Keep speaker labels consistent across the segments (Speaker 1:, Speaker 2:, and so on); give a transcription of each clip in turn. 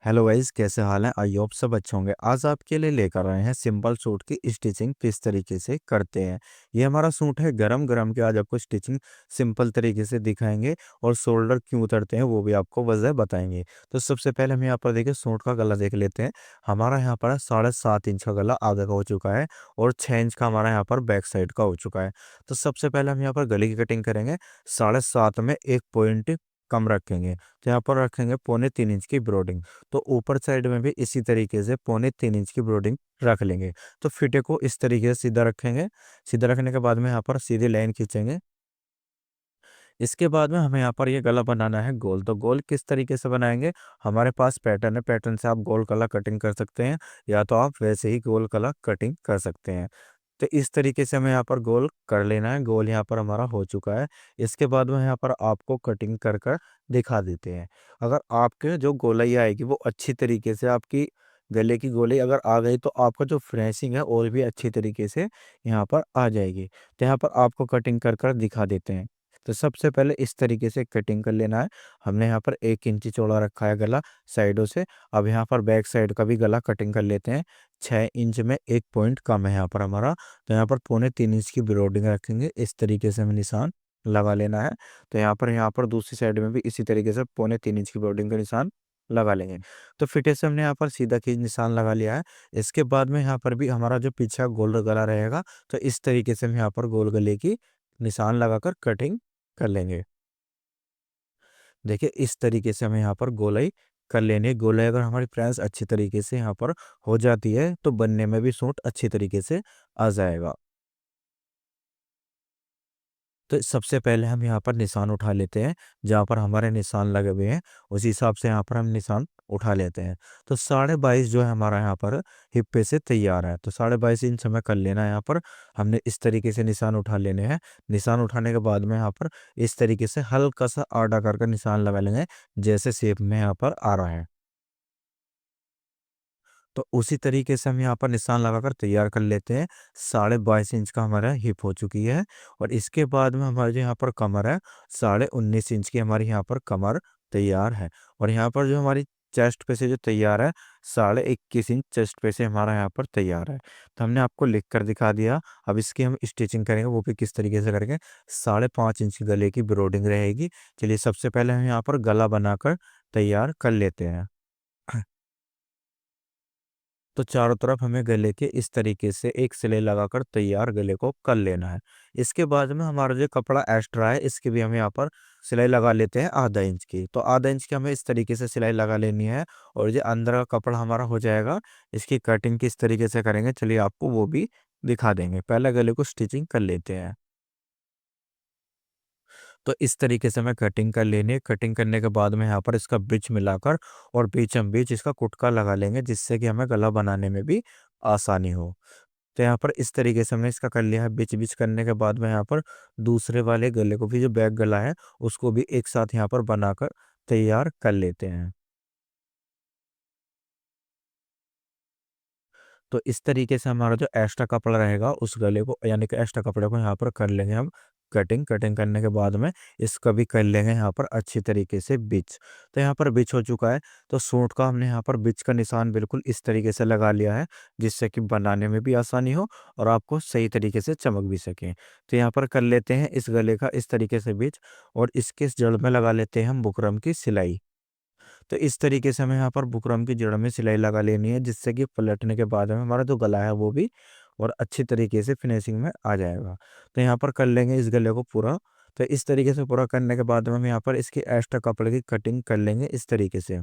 Speaker 1: Hello guys, कैसे हाल है? I hope सब अच्छे होंगे। आज आपके लिए लेकर आए हैं सिंपल सूट की स्टिचिंग किस तरीके से करते हैं। ये हमारा सूट है गरम गरम के। आज आपको स्टिचिंग सिंपल तरीके से दिखाएंगे और शोल्डर क्यों उतरते हैं वो भी आपको वजह बताएंगे। तो सबसे पहले हम यहाँ पर देखिए सूट का गला देख लेते हैं। हमारा यहाँ पर 7.5 इंच का गला आगे का हो चुका है और 6 इंच का हमारा यहाँ पर बैक साइड का हो चुका है। तो सबसे पहले हम यहाँ पर गले की कटिंग करेंगे। 7.5 में एक पॉइंट कम रखेंगे, तो यहाँ पर रखेंगे 3.25 इंच की ब्रोडिंग। तो ऊपर साइड में भी इसी तरीके से 3.25 इंच की ब्रोडिंग रख लेंगे। तो फिटे को इस तरीके से सीधा रखेंगे। सीधा रखने के बाद में यहाँ पर सीधी लाइन खींचेंगे। इसके बाद में हमें यहाँ पर ये गला बनाना है गोल। तो गोल किस तरीके से बनाएंगे? हमारे पास पैटर्न है, पैटर्न से आप गोल गला कटिंग कर सकते हैं या तो आप वैसे ही गोल गला कटिंग कर सकते हैं। तो इस तरीके से हमें यहाँ पर गोल कर लेना है। गोल यहाँ पर हमारा हो चुका है। इसके बाद में यहाँ पर आपको कटिंग कर कर दिखा देते हैं। अगर आपके जो गोलाई आएगी वो अच्छी तरीके से आपकी गले की गोलाई अगर आ गई तो आपका जो फिनिशिंग है और भी अच्छी तरीके से यहाँ पर आ जाएगी। तो यहाँ पर आपको कटिंग कर कर दिखा देते हैं। तो सबसे पहले इस तरीके से कटिंग कर लेना है। हमने यहाँ पर 1 इंची चौड़ा रखा है गला साइडों से। अब यहाँ पर बैक साइड का भी गला कटिंग कर लेते हैं। 6 इंच में एक पॉइंट कम है यहाँ पर हमारा। तो यहाँ पर 3.25 इंच की ब्रोडिंग रखेंगे। इस तरीके से हमें निशान लगा लेना है। तो यहाँ पर दूसरी साइड में भी इसी तरीके से 3.25 इंच की ब्रोडिंग का निशान लगा लेंगे। तो फिटे से हमने यहाँ पर सीधा खींच निशान लगा लिया है। इसके बाद में यहाँ पर भी हमारा जो पीछा गोल गला रहेगा, तो इस तरीके से हम यहाँ पर गोल गले की निशान लगाकर कटिंग कर लेंगे। देखिए इस तरीके से हमें यहाँ पर गोलाई कर लेनी है। गोलाई अगर हमारी प्रेस अच्छी तरीके से यहाँ पर हो जाती है तो बनने में भी सूट अच्छी तरीके से आ जाएगा। तो सबसे पहले हम यहाँ पर निशान उठा लेते हैं। जहाँ पर हमारे निशान लगे हुए हैं उसी हिसाब से यहाँ पर हम निशान उठा लेते हैं। तो 22.5 जो है हमारा यहाँ पर हिप पे से तैयार है। तो 22.5 इंच हमें कर लेना है। यहाँ पर हमने इस तरीके से निशान उठा लेने हैं। निशान उठाने के बाद में यहाँ पर इस तरीके से हल्का सा आड़ा करके निशान लगा लेंगे, जैसे शेप में यहाँ पर आ रहा है। तो उसी तरीके से हम यहाँ पर निशान लगाकर तैयार कर लेते हैं। 22.5 इंच का हमारा हिप हो चुकी है। और इसके बाद में हमारे जो यहाँ पर कमर है, 19.5 इंच की हमारी यहाँ पर कमर तैयार है। और यहाँ पर जो हमारी चेस्ट पे से जो तैयार है, 21.5 इंच चेस्ट पे से हमारा यहाँ पर तैयार है। तो हमने आपको लिख कर दिखा दिया। अब इसकी हम स्टिचिंग करेंगे, वो भी किस तरीके से करेंगे। 5.5 इंच की गले की ब्रोडिंग रहेगी। चलिए सबसे पहले हम यहाँ पर गला बनाकर तैयार कर लेते हैं। तो चारों तरफ हमें गले के इस तरीके से एक सिलाई लगाकर तैयार गले को कर लेना है। इसके बाद में हमारा जो कपड़ा एक्स्ट्रा है इसकी भी हम यहाँ पर सिलाई लगा लेते हैं आधा इंच की। तो आधा इंच की हमें इस तरीके से सिलाई लगा लेनी है। और जो अंदर का कपड़ा हमारा हो जाएगा, इसकी कटिंग किस तरीके से करेंगे चलिए आपको वो भी दिखा देंगे। पहले गले को स्टिचिंग कर लेते हैं। तो इस तरीके से हमें कटिंग कर लेनी है। कटिंग करने के बाद में यहाँ पर इसका बिच मिलाकर और बीचम बीच इसका कुटका लगा लेंगे, जिससे कि हमें गला बनाने में भी आसानी हो। तो यहाँ पर इस तरीके से हमने इसका कर लिया है। बिच बिच करने के बाद में यहाँ पर दूसरे वाले गले को भी, जो बैक गला है उसको भी एक साथ यहाँ पर बनाकर तैयार कर लेते हैं। तो इस तरीके से हमारा जो एक्स्ट्रा कपड़ा रहेगा उस गले को, यानी कि एक्स्ट्रा कपड़े को यहाँ पर कर लेंगे हम कटिंग। कटिंग करने के बाद में इसका भी कर लेंगे यहाँ पर अच्छी तरीके से बिच। तो यहाँ पर बिच हो चुका है। तो सूट का हमने यहाँ पर बिच का निशान बिल्कुल इस तरीके से लगा लिया है, जिससे कि बनाने में भी आसानी हो और आपको सही तरीके से चमक भी सके। तो यहाँ पर कर लेते हैं इस गले का इस तरीके से बिच। और इसके जड़ में लगा लेते हैं हम बुकरम की सिलाई। तो इस तरीके से हमें यहाँ पर बुकरम की जड़ में सिलाई लगा लेनी है, जिससे कि पलटने के बाद में हमारा जो गला है वो भी और अच्छी तरीके से फिनिशिंग में आ जाएगा। तो यहाँ पर कर लेंगे इस गले को पूरा। तो इस तरीके से पूरा करने के बाद में हम यहाँ पर इसकी एक्स्ट्रा कपड़े की कटिंग कर लेंगे इस तरीके से।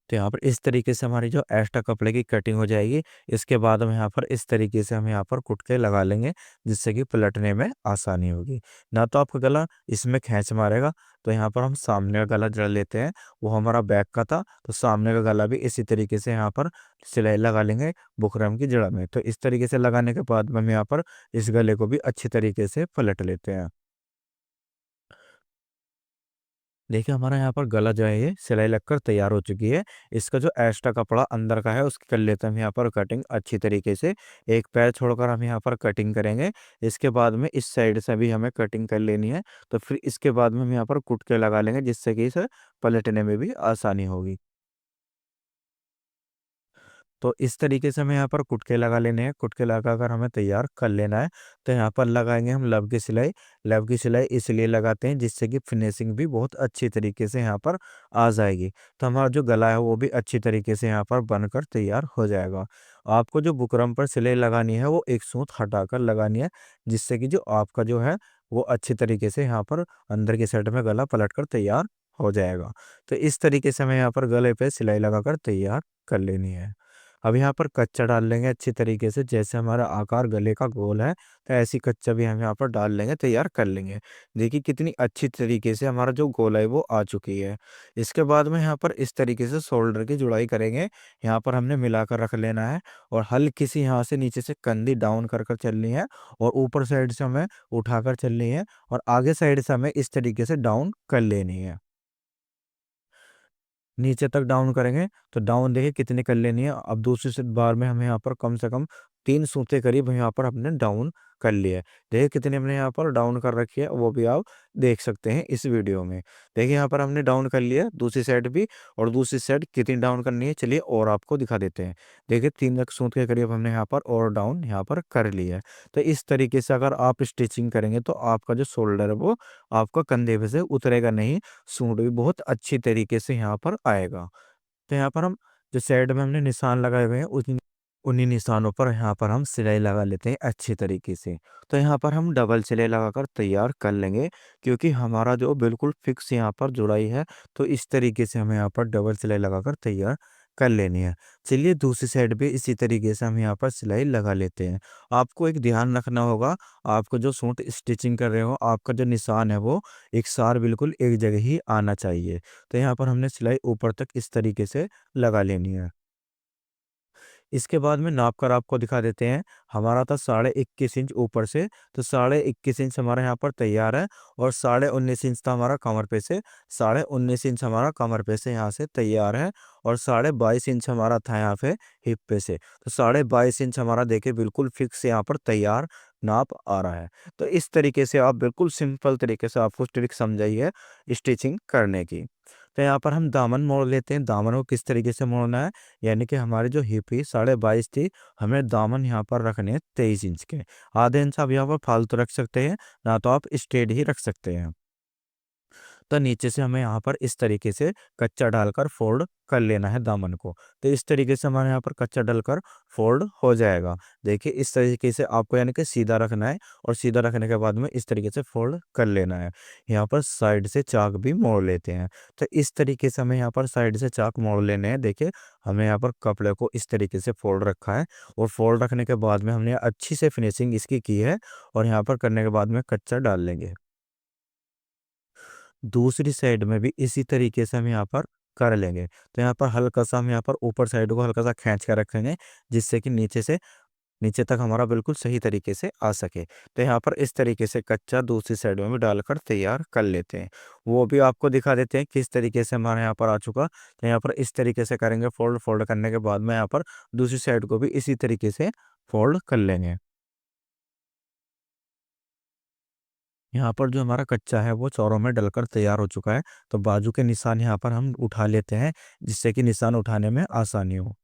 Speaker 1: तो यहाँ पर इस तरीके से हमारी जो एक्स्ट्रा कपड़े की कटिंग हो जाएगी। इसके बाद हम यहाँ पर इस तरीके से हम यहाँ पर कुटके लगा लेंगे, जिससे कि पलटने में आसानी होगी। ना तो आपका गला इसमें खींच मारेगा। तो यहाँ पर हम सामने का गला जड़ लेते हैं, वो हमारा बैक का था। तो सामने का गला भी इसी तरीके से यहाँ पर सिलाई लगा लेंगे बुकरम की जड़ में। तो इस तरीके से लगाने के बाद में हम यहाँ पर इस गले को भी अच्छी तरीके से पलट लेते हैं। देखिए हमारा यहाँ पर गला जो है ये सिलाई लगकर तैयार हो चुकी है। इसका जो एक्स्ट्रा कपड़ा अंदर का है उसकी कर लेते हैं हम यहाँ पर कटिंग अच्छी तरीके से। एक पैर छोड़कर हम यहाँ पर कटिंग करेंगे। इसके बाद में इस साइड से भी हमें कटिंग कर लेनी है। तो फिर इसके बाद में हम यहाँ पर कुटके लगा लेंगे, जिससे कि इसे पलटने में भी आसानी होगी। तो इस तरीके से हमें यहाँ पर कुटके लगा लेने हैं, कुटके लगाकर हमें तैयार कर लेना है। तो यहाँ पर लगाएंगे हम लब की सिलाई। लब की सिलाई इसलिए लगाते हैं जिससे कि फिनिशिंग भी बहुत अच्छी तरीके से यहाँ पर आ जाएगी। तो हमारा जो गला है वो भी अच्छी तरीके से यहाँ पर बनकर तैयार हो जाएगा। आपको जो बुकरम पर सिलाई लगानी है वो एक सूत हटाकर लगानी है, जिससे कि जो आपका जो है वो अच्छी तरीके से यहाँ पर अंदर की साइड में गला पलट कर तैयार हो जाएगा। तो इस तरीके से हमें यहाँ पर गले पे सिलाई लगाकर तैयार कर लेनी है। अब यहाँ पर कच्चा डाल लेंगे अच्छी तरीके से, जैसे हमारा आकार गले का गोल है तो ऐसी कच्चा भी हम यहाँ पर डाल लेंगे, तैयार कर लेंगे। देखिए कितनी अच्छी तरीके से हमारा जो गोला है वो आ चुकी है। इसके बाद में यहाँ पर इस तरीके से शोल्डर की जुड़ाई करेंगे। यहाँ पर हमने मिलाकर रख लेना है और हल्की सी यहाँ से नीचे से कंधी डाउन कर कर चलनी है और ऊपर साइड से हमें उठाकर चलनी है और आगे साइड से हमें इस तरीके से डाउन कर लेनी है। नीचे तक डाउन करेंगे तो डाउन देखिए कितनी कर लेनी है। अब दूसरी से बार में हमें यहाँ पर कम से कम 3 सूते करीब यहाँ पर हमने डाउन कर लिया है। देखिए कितनी हमने यहाँ पर डाउन कर रखी है, वो भी आप देख सकते हैं इस वीडियो में। देखिए यहाँ पर हमने डाउन कर लिया है दूसरी साइड भी, और दूसरी साइड कितनी डाउन करनी है चलिए और आपको दिखा देते हैं। देखिए 3 सूत के करीब हमने यहाँ पर और डाउन यहाँ पर कर लिया है। तो इस तरीके से अगर आप स्टिचिंग करेंगे तो आपका जो शोल्डर है वो आपका कंधे पे से उतरेगा नहीं, सूट भी बहुत अच्छी तरीके से यहाँ पर आएगा। तो यहाँ पर हम जो साइड में हमने निशान लगाए हुए हैं उन्हीं उन्हीं निशानों पर यहाँ पर हम सिलाई लगा लेते हैं अच्छी तरीके से। तो यहाँ पर हम डबल सिलाई लगाकर तैयार कर लेंगे, क्योंकि हमारा जो बिल्कुल फिक्स यहाँ पर जुड़ाई है। तो इस तरीके से हमें यहाँ पर डबल सिलाई लगाकर तैयार कर लेनी है। चलिए दूसरी साइड भी इसी तरीके से हम यहाँ पर सिलाई लगा लेते हैं। आपको एक ध्यान रखना होगा, आपको जो सूट स्टिचिंग कर रहे हो आपका जो निशान है वो एक सार बिल्कुल एक जगह ही आना चाहिए। तो यहाँ पर हमने सिलाई ऊपर तक इस तरीके से लगा लेनी है। इसके बाद में नाप कर आपको दिखा देते हैं। हमारा था 21.5 इंच ऊपर से, तो 21.5 इंच हमारा यहाँ पर तैयार है। और 19.5 इंच था हमारा कमर पे से, 19.5 इंच हमारा कमर पे से यहाँ से तैयार है। और 22.5 इंच हमारा था यहाँ पे हिप पे से, तो 22.5 इंच हमारा देखिए बिल्कुल फिक्स यहाँ पर तैयार नाप आ रहा है। तो इस तरीके से आप बिल्कुल सिंपल तरीके से आपको ट्रिक समझाइए स्टिचिंग करने की। तो यहाँ पर हम दामन मोड़ लेते हैं। दामन को किस तरीके से मोड़ना है, यानी कि हमारी जो हिप ही 22.5 थी, हमें दामन यहाँ पर रखने हैं 23 इंच के। आधे इंच आप यहाँ पर फालतू रख सकते हैं, ना तो आप स्ट्रेट ही रख सकते हैं। तो नीचे से हमें यहाँ पर इस तरीके से कच्चा डालकर फोल्ड कर लेना है दामन को। तो इस तरीके से हमारे यहाँ पर कच्चा डालकर फोल्ड हो जाएगा। देखिए इस तरीके से आपको यानी कि सीधा रखना है, और सीधा रखने के बाद में इस तरीके से फोल्ड कर लेना है। यहाँ पर साइड से चाक भी मोड़ लेते हैं। तो इस तरीके से हमें यहाँ पर साइड से चाक मोड़ लेने हैं। देखिए हमने यहाँ पर कपड़े को इस तरीके से फोल्ड रखा है, और फोल्ड रखने के बाद में हमने अच्छी से फिनिशिंग इसकी की है। और यहाँ पर करने के बाद में कच्चा डाल लेंगे। दूसरी साइड में भी इसी तरीके से हम यहाँ पर कर लेंगे। तो यहाँ पर हल्का सा हम यहाँ पर ऊपर साइड को हल्का सा खींच कर रखेंगे, जिससे कि नीचे तक हमारा बिल्कुल सही तरीके से आ सके। तो यहाँ पर इस तरीके से कच्चा दूसरी साइड में भी डालकर तैयार कर लेते हैं। वो भी आपको दिखा देते हैं किस तरीके से हमारे यहाँ पर आ चुका। तो यहाँ पर इस तरीके से करेंगे फोल्ड, फोल्ड करने के बाद में यहाँ पर दूसरी साइड को भी इसी तरीके से फोल्ड कर लेंगे। यहाँ पर जो हमारा कच्चा है वो चौरों में डलकर तैयार हो चुका है। तो बाजू के निशान यहाँ पर हम उठा लेते हैं, जिससे कि निशान उठाने में आसानी हो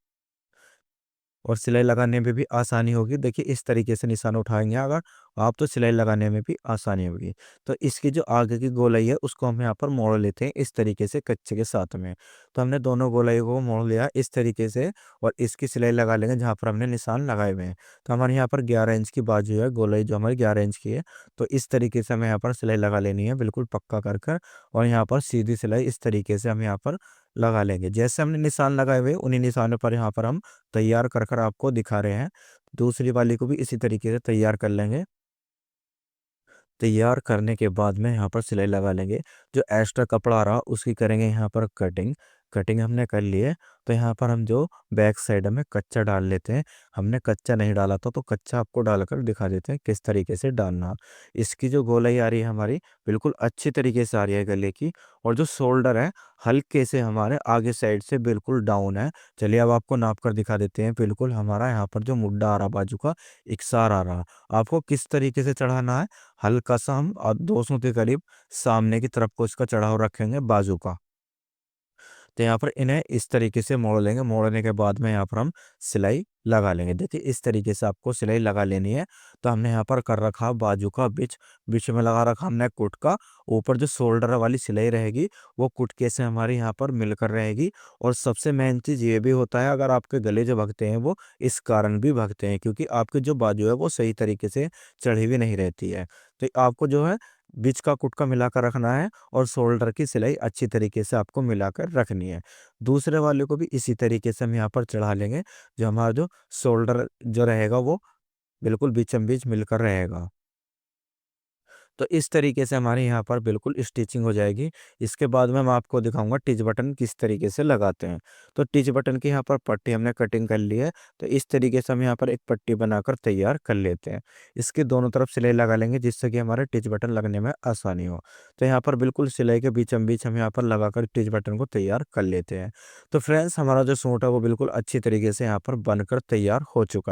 Speaker 1: और सिलाई लगाने में भी आसानी होगी। देखिए इस तरीके से निशान उठाएंगे अगर आप, तो सिलाई लगाने में भी आसानी होगी। तो इसकी जो आगे की गोलाई है उसको हम यहाँ पर मोड़ लेते हैं इस तरीके से कच्चे के साथ में। तो हमने दोनों गोलाई को मोड़ लिया इस तरीके से, और इसकी सिलाई लगा लेंगे जहाँ पर हमने निशान लगाए हुए हैं। तो हमारे यहाँ पर 11 इंच की बाजू है, गोलाई जो हमारी 11 इंच की है। तो इस तरीके से हमें यहाँ पर सिलाई लगा लेनी है बिल्कुल पक्का कर कर, और यहाँ पर सीधी सिलाई इस तरीके से हम यहाँ पर लगा लेंगे। जैसे हमने निशान लगाए हुए उन्हीं निशानों पर यहाँ पर हम तैयार कर कर आपको दिखा रहे हैं। दूसरी वाली को भी इसी तरीके से तैयार कर लेंगे। तैयार करने के बाद में यहाँ पर सिलाई लगा लेंगे। जो एक्स्ट्रा कपड़ा रहा उसकी करेंगे यहाँ पर कटिंग। कटिंग हमने कर ली है। तो यहाँ पर हम जो बैक साइड में कच्चा डाल लेते हैं। हमने कच्चा नहीं डाला था, तो कच्चा आपको डालकर दिखा देते हैं किस तरीके से डालना। इसकी जो गोलाई आ रही है हमारी बिल्कुल अच्छी तरीके से आ रही है गले की। और जो शोल्डर है हल्के से हमारे आगे साइड से बिल्कुल डाउन है। चलिए अब आपको नाप कर दिखा देते हैं। बिल्कुल हमारा यहाँ पर जो मुड्ढा आ रहा बाजू का इकसार आ रहा। आपको किस तरीके से चढ़ाना है, हल्का सा हम 200 के करीब सामने की तरफ को इसका चढ़ाव रखेंगे बाजू का। तो यहाँ पर इन्हें इस तरीके से मोड़ लेंगे। मोड़ने के बाद में यहाँ पर हम सिलाई लगा लेंगे। देखिए इस तरीके से आपको सिलाई लगा लेनी है। तो हमने यहाँ पर कर रखा बाजू का बिच, बीच में लगा रखा हमने कुट का। ऊपर जो शोल्डर वाली सिलाई रहेगी वो कुटके से हमारी यहाँ पर मिलकर रहेगी। और सबसे मेन चीज़ ये भी होता है, अगर आपके गले जो भगते हैं वो इस कारण भी भगते हैं क्योंकि आपकी जो बाजू है वो सही तरीके से चढ़ी हुई नहीं रहती है। तो आपको जो है बीच का कुटका मिलाकर रखना है और शोल्डर की सिलाई अच्छी तरीके से आपको मिलाकर रखनी है। दूसरे वाले को भी इसी तरीके से हम यहाँ पर चढ़ा लेंगे। जो हमारा जो शोल्डर जो रहेगा वो बिल्कुल बीचम बीच मिलकर रहेगा। तो इस तरीके से हमारे यहाँ पर बिल्कुल स्टिचिंग हो जाएगी। इसके बाद में मैं आपको दिखाऊँगा टिच बटन किस तरीके से लगाते हैं। तो टिच बटन की यहाँ पर पट्टी हमने कटिंग कर ली है। तो इस तरीके से हम यहाँ पर एक पट्टी बनाकर तैयार कर लेते हैं। इसके दोनों तरफ सिलाई लगा लेंगे जिससे कि हमारे टिच बटन लगने में आसानी हो। तो यहाँ पर बिल्कुल सिलाई के बीचम बीच हम यहाँ पर लगाकर टिच बटन को तैयार कर लेते हैं। तो फ्रेंड्स हमारा जो सूट है वो बिल्कुल अच्छी तरीके से यहाँ पर बनकर तैयार हो चुका है।